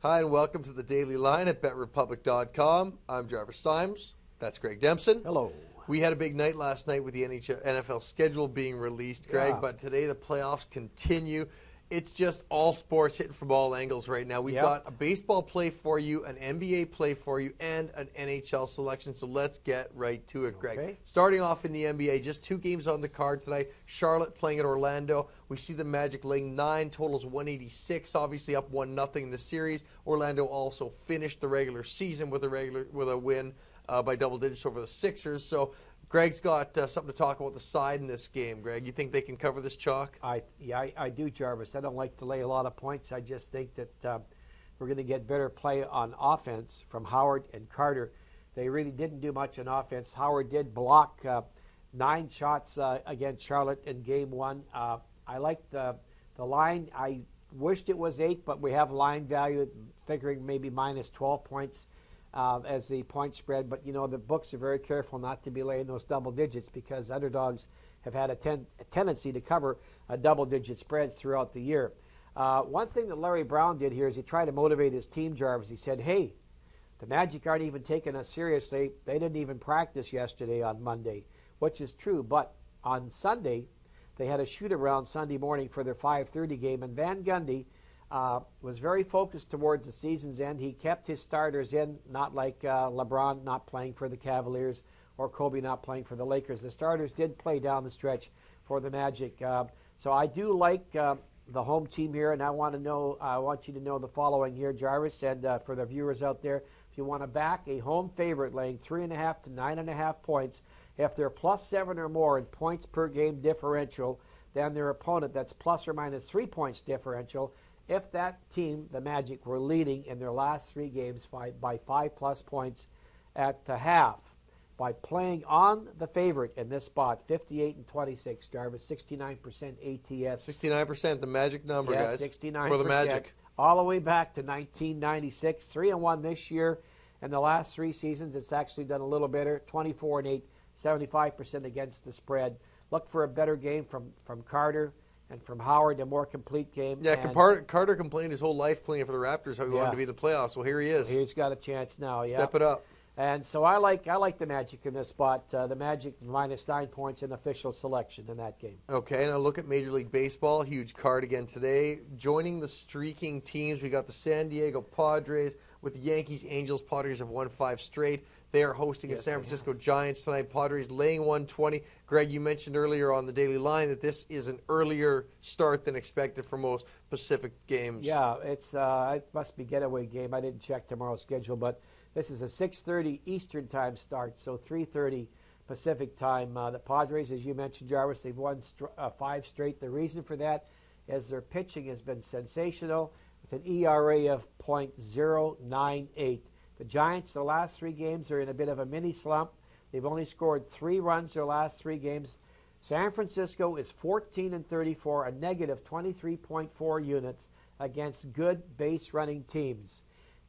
Hi, and welcome to the Daily Line at BetRepublic.com. I'm Jarvis Symes. That's Greg Dempson. Hello. We had a big night last night with the NFL schedule being released, Greg, Yeah. but today the playoffs continue. It's just all sports hitting from all angles right now. We've got a baseball play for you, an NBA play for you, and an NHL selection. So let's get right to it, Greg. Okay. Starting off in the NBA, just 2 games on the card tonight. Charlotte playing at Orlando. We see the Magic laying 9, totals 186, obviously up 1-0 in the series. Orlando also finished the regular season with a win by double digits over the Sixers. So Greg's got something to talk about the side in this game. Greg, you think they can cover this chalk? I do, Jarvis. I don't like to lay a lot of points. I just think that we're going to get better play on offense from Howard and Carter. They really didn't do much on offense. Howard did block 9 shots against Charlotte in Game 1. I like the line. I wished it was 8, but we have line value figuring maybe minus 12 points. As the point spread, but you know the books are very careful not to be laying those double digits because underdogs have had a tendency to cover double-digit spreads throughout the year. One thing that Larry Brown did here is he tried to motivate his team, Jarvis. He said, hey, the Magic aren't even taking us seriously. They didn't even practice yesterday on Monday, which is true. But on Sunday, they had a shoot-around Sunday morning for their 5:30 game, and Van Gundy was very focused towards the season's end. He kept his starters in, not like LeBron not playing for the Cavaliers or Kobe not playing for the Lakers. The starters did play down the stretch for the Magic. So I do like the home team here, and I want you to know the following here, Jarvis, and for the viewers out there, if you want to back a home favorite laying 3.5 to 9.5 points, if they're +7 or more in points per game differential than their opponent, that's plus or minus 3 points differential. If that team, the Magic, were leading in their last 3 games by 5+ points at the half, by playing on the favorite in this spot, 58-26, Jarvis, 69% ATS. 69%, the magic number, guys. 69%. For the Magic. All the way back to 1996, 3-1 this year. In the last 3 seasons, it's actually done a little better, 24-8, 75% against the spread. Look for a better game from Carter. And from Howard, a more complete game. Yeah, Carter complained his whole life playing for the Raptors how he wanted to be in the playoffs. Well, here he is. He's got a chance now. Step it up. And so I like the Magic in this spot. The Magic minus 9 points in official selection in that game. Okay, now look at Major League Baseball. Huge card again today. Joining the streaking teams, we got the San Diego Padres with the Yankees, Angels. Padres have won 5 straight. They are hosting the San Francisco Giants tonight. Padres laying 120. Greg, you mentioned earlier on the Daily Line that this is an earlier start than expected for most Pacific games. Yeah, it must be getaway game. I didn't check tomorrow's schedule, but this is a 6:30 Eastern time start, so 3:30 Pacific time. The Padres, as you mentioned, Jarvis, they've won 5 straight. The reason for that is their pitching has been sensational with an ERA of .098. The Giants, the last 3 games, are in a bit of a mini slump. They've only scored 3 runs their last 3 games. San Francisco is 14-34, a negative 23.4 units against good base running teams.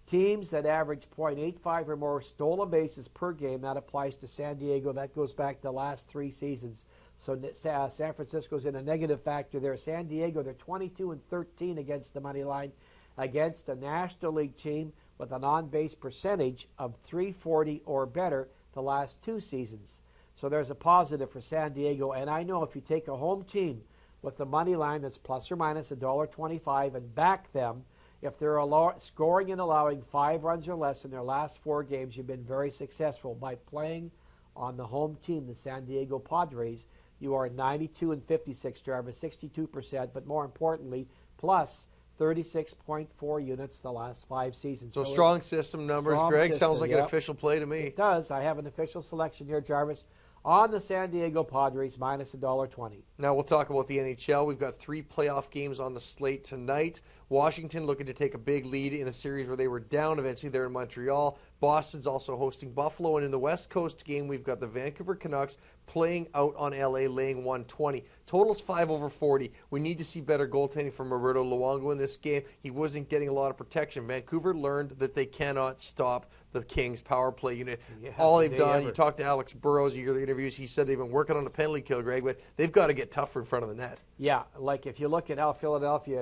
Teams that average .85 or more stolen bases per game, that applies to San Diego. That goes back to the last 3 seasons. So San Francisco's in a negative factor there. San Diego, they're 22-13 against the money line against a National League team with an on-base percentage of .340 or better the last 2 seasons. So there's a positive for San Diego. And I know if you take a home team with the money line that's plus or minus $1.25 and back them, if they're scoring and allowing 5 runs or less in their last 4 games, you've been very successful. By playing on the home team, the San Diego Padres, you are 92-56, Jarvis, 62%, but more importantly, plus 36.4 units the last 5 seasons. So strong system numbers. Greg, sounds like an official play to me. It does. I have an official selection here, Jarvis, on the San Diego Padres, minus $1.20. Now we'll talk about the NHL. We've got 3 playoff games on the slate tonight. Washington looking to take a big lead in a series where they were down eventually. They're in Montreal. Boston's also hosting Buffalo. And in the West Coast game, we've got the Vancouver Canucks playing out on LA, laying 120. Total's 5/40. We need to see better goaltending from Roberto Luongo in this game. He wasn't getting a lot of protection. Vancouver learned that they cannot stop the Kings' power play unit. All they've done, you talked to Alex Burrows, you hear the interviews, he said they've been working on a penalty kill, Greg, but they've got to get tougher in front of the net. Yeah, like if you look at how Philadelphia,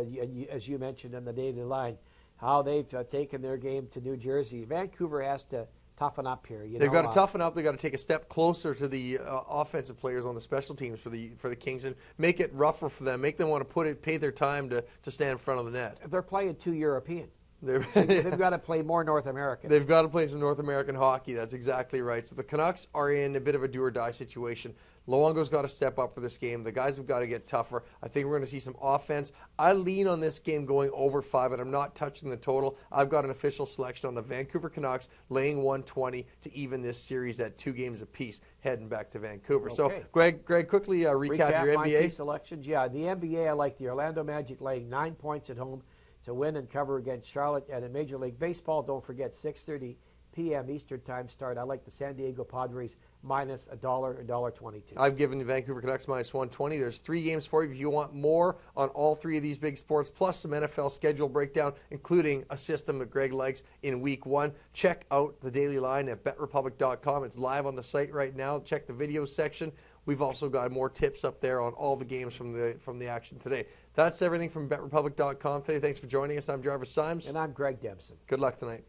as you mentioned in the Daily Line, how they've taken their game to New Jersey. Vancouver has to toughen up here. They've got to toughen up. They've got to take a step closer to the offensive players on the special teams for the Kings and make it rougher for them. Make them want to pay their time to stand in front of the net. They're playing too European. They've got to play more North American. They've got to play some North American hockey. That's exactly right. So the Canucks are in a bit of a do-or-die situation. Luongo's got to step up for this game. The guys have got to get tougher. I think we're going to see some offense. I lean on this game going over 5, and I'm not touching the total. I've got an official selection on the Vancouver Canucks laying 120 to even this series at 2 games apiece, heading back to Vancouver. Okay. So, Greg, quickly recap your my NBA. 2 selections. Yeah, the NBA, I like the Orlando Magic laying 9 points at home to win and cover against Charlotte. And in Major League Baseball, don't forget 6:30 p.m. Eastern time start. I like the San Diego Padres minus $1.22. I've given the Vancouver Canucks minus 120. There's 3 games for you if you want more on all 3 of these big sports, plus some NFL schedule breakdown, including a system that Greg likes in Week 1. Check out the Daily Line at betrepublic.com. It's live on the site right now. Check the video section. We've also got more tips up there on all the games from the action today. That's everything from betrepublic.com today. Thanks for joining us. I'm Jarvis Symes. And I'm Greg Dempson. Good luck tonight.